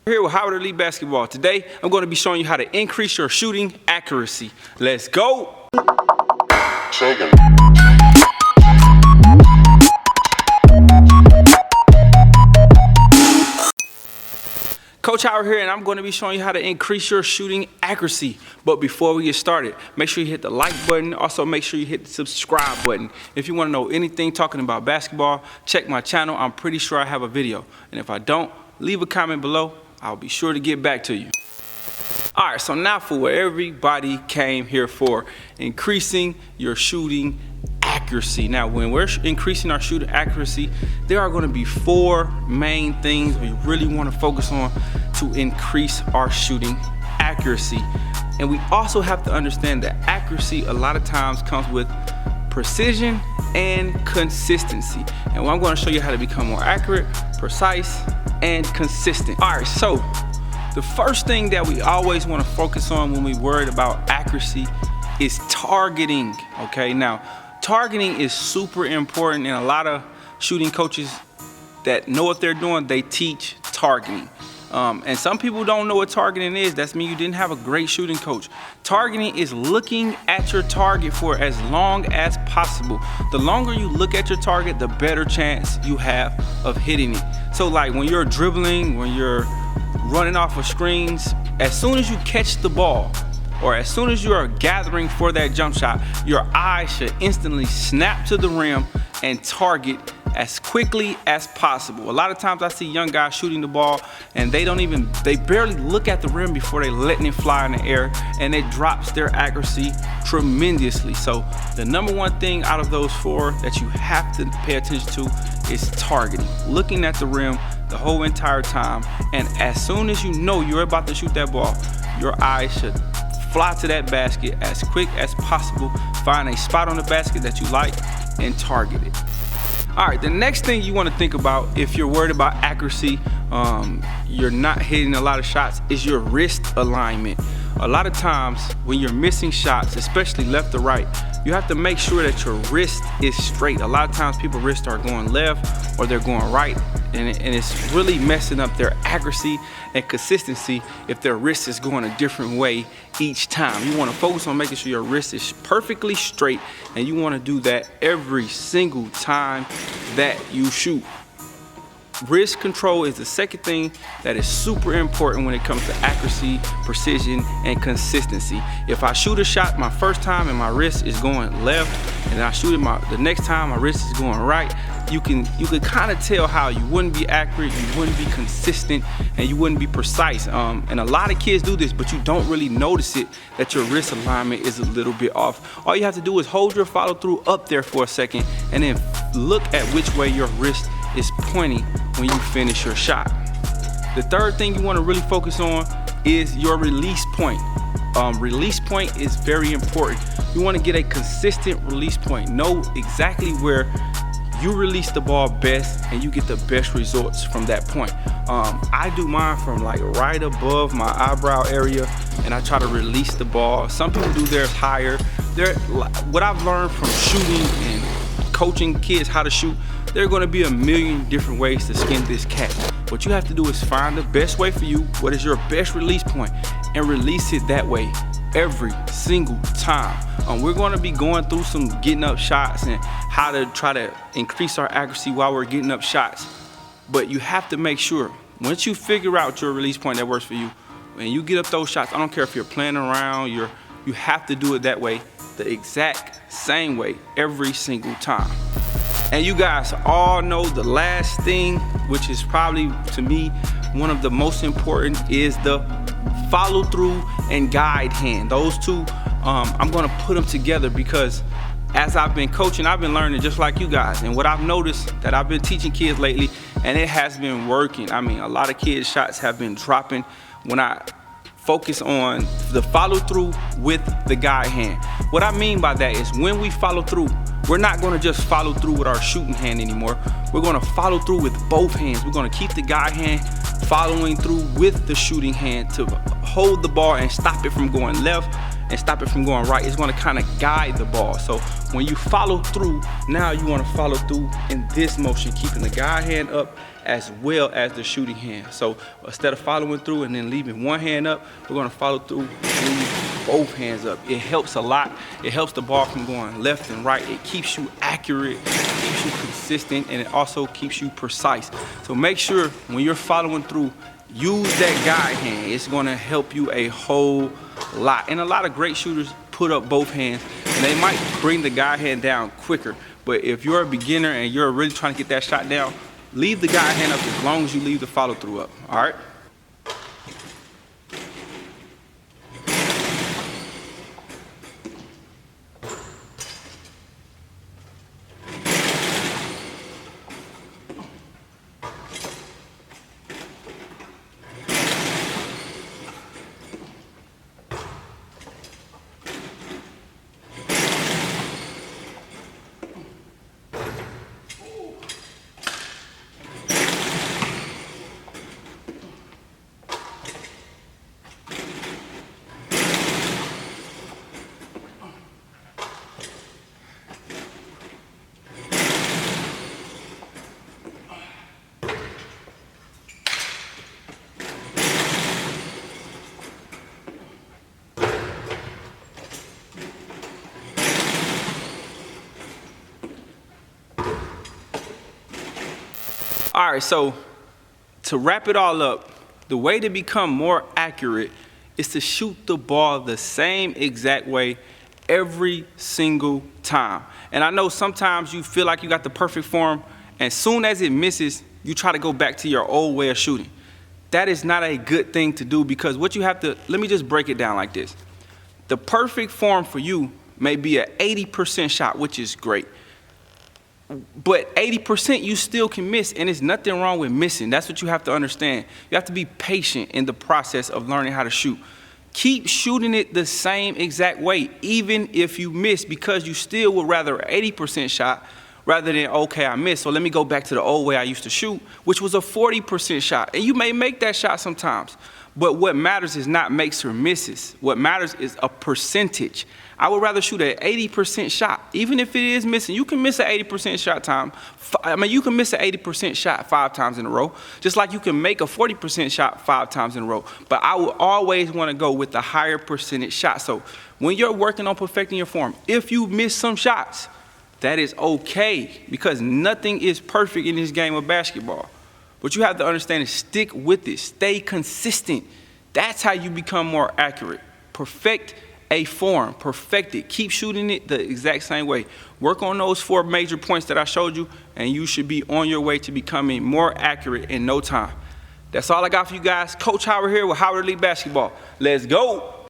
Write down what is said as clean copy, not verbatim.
Here with Howard Elite Basketball. Today, I'm going to be showing you how to increase your shooting accuracy. Let's go! Coach Howard here, and I'm going to be showing you how to increase your shooting accuracy. But before we get started, make sure you hit the like button. Also, make sure you hit the subscribe button. If you want to know anything talking about basketball, check my channel. I'm pretty sure I have a video. And if I don't, leave a comment below. I'll be sure to get back to you. All right, so now for what everybody came here for, increasing your shooting accuracy. Now, when we're increasing our shooting accuracy, there are going to be four main things we really want to focus on to increase our shooting accuracy. And we also have to understand that accuracy a lot of times comes with precision and consistency. And I'm going to show you how to become more accurate, precise, and consistent. All right, so the first thing that we always want to focus on when we worried about accuracy is targeting. Okay, now targeting is super important, and a lot of shooting coaches that know what they're doing, they teach targeting. And some people don't know what targeting is. That's mean you didn't have a great shooting coach. Targeting is looking at your target for as long as possible. The longer you look at your target, the better chance you have of hitting it. So like when you're dribbling, when you're running off of screens, as soon as you catch the ball, or as soon as you are gathering for that jump shot, your eye should instantly snap to the rim and target as quickly as possible. A lot of times I see young guys shooting the ball and they barely look at the rim before they letting it fly in the air, and it drops their accuracy tremendously. So the number one thing out of those four that you have to pay attention to is targeting, looking at the rim the whole entire time. And as soon as you know you're about to shoot that ball, your eyes should fly to that basket as quick as possible, find a spot on the basket that you like, and target it. All right, the next thing you want to think about if you're worried about accuracy, you're not hitting a lot of shots, is your wrist alignment. A lot of times when you're missing shots, especially left or right, you have to make sure that your wrist is straight. A lot of times people's wrists are going left or they're going right, and it's really messing up their accuracy and consistency if their wrist is going a different way each time. You want to focus on making sure your wrist is perfectly straight, and you want to do that every single time that you shoot. Wrist control is the second thing that is super important when it comes to accuracy, precision, and consistency. If I shoot a shot my first time and my wrist is going left, and I shoot it the next time my wrist is going right, you can kind of tell how you wouldn't be accurate, you wouldn't be consistent, and you wouldn't be precise. And a lot of kids do this, but you don't really notice it, that your wrist alignment is a little bit off. All you have to do is hold your follow through up there for a second, and then look at which way your wrist is pointing when you finish your shot. The third thing you want to really focus on is your release point. Release point is very important. You want to get a consistent release point. Know exactly where you release the ball best and you get the best results from that point. I do mine from like right above my eyebrow area, and I try to release the ball. Some people do theirs higher. What I've learned from shooting and coaching kids how to shoot, there are going to be a million different ways to skin this cat. What you have to do is find the best way for you, what is your best release point, and release it that way every single time. We're going to be going through some getting up shots and how to try to increase our accuracy while we're getting up shots. But you have to make sure, once you figure out your release point that works for you, when you get up those shots, I don't care if you're playing around, you have to do it that way, the exact same way every single time. And you guys all know the last thing, which is probably to me one of the most important, is the follow through and guide hand. Those two, I'm gonna put them together because as I've been coaching, I've been learning just like you guys. And what I've noticed that I've been teaching kids lately, and it has been working. I mean, a lot of kids' shots have been dropping when I focus on the follow through with the guide hand. What I mean by that is when we follow through, we're not gonna just follow through with our shooting hand anymore. We're gonna follow through with both hands. We're gonna keep the guide hand following through with the shooting hand to hold the ball and stop it from going left and stop it from going right. It's gonna kind of guide the ball. So when you follow through, now you wanna follow through in this motion, keeping the guide hand up as well as the shooting hand. So instead of following through and then leaving one hand up, we're gonna follow through and leave both hands up. It helps a lot. It helps the ball from going left and right. It keeps you accurate, keeps you consistent, and it also keeps you precise. So make sure when you're following through, use that guide hand. It's gonna help you a whole lot. And a lot of great shooters put up both hands, and they might bring the guide hand down quicker. But if you're a beginner and you're really trying to get that shot down, leave the guide hand up as long as you leave the follow through up, all right? All right, so to wrap it all up, the way to become more accurate is to shoot the ball the same exact way every single time. And I know sometimes you feel like you got the perfect form, and soon as it misses, you try to go back to your old way of shooting. That is not a good thing to do, because what you have to, let me just break it down like this. The perfect form for you may be an 80% shot, which is great. But 80% you still can miss, and there's nothing wrong with missing. That's what you have to understand. You have to be patient in the process of learning how to shoot. Keep shooting it the same exact way, even if you miss, because you still would rather an 80% shot rather than, okay, I missed, so let me go back to the old way I used to shoot, which was a 40% shot. And you may make that shot sometimes, but what matters is not makes or misses. What matters is a percentage. I would rather shoot an 80% shot, even if it is missing. You can miss an 80% shot time. I mean, you can miss an 80% shot 5 times in a row, just like you can make a 40% shot 5 times in a row. But I would always want to go with the higher percentage shot. So when you're working on perfecting your form, if you miss some shots, that is okay, because nothing is perfect in this game of basketball. What you have to understand is stick with it. Stay consistent. That's how you become more accurate. Perfect a form. Perfect it. Keep shooting it the exact same way. Work on those 4 major points that I showed you, and you should be on your way to becoming more accurate in no time. That's all I got for you guys. Coach Howard here with Howard Elite Basketball. Let's go.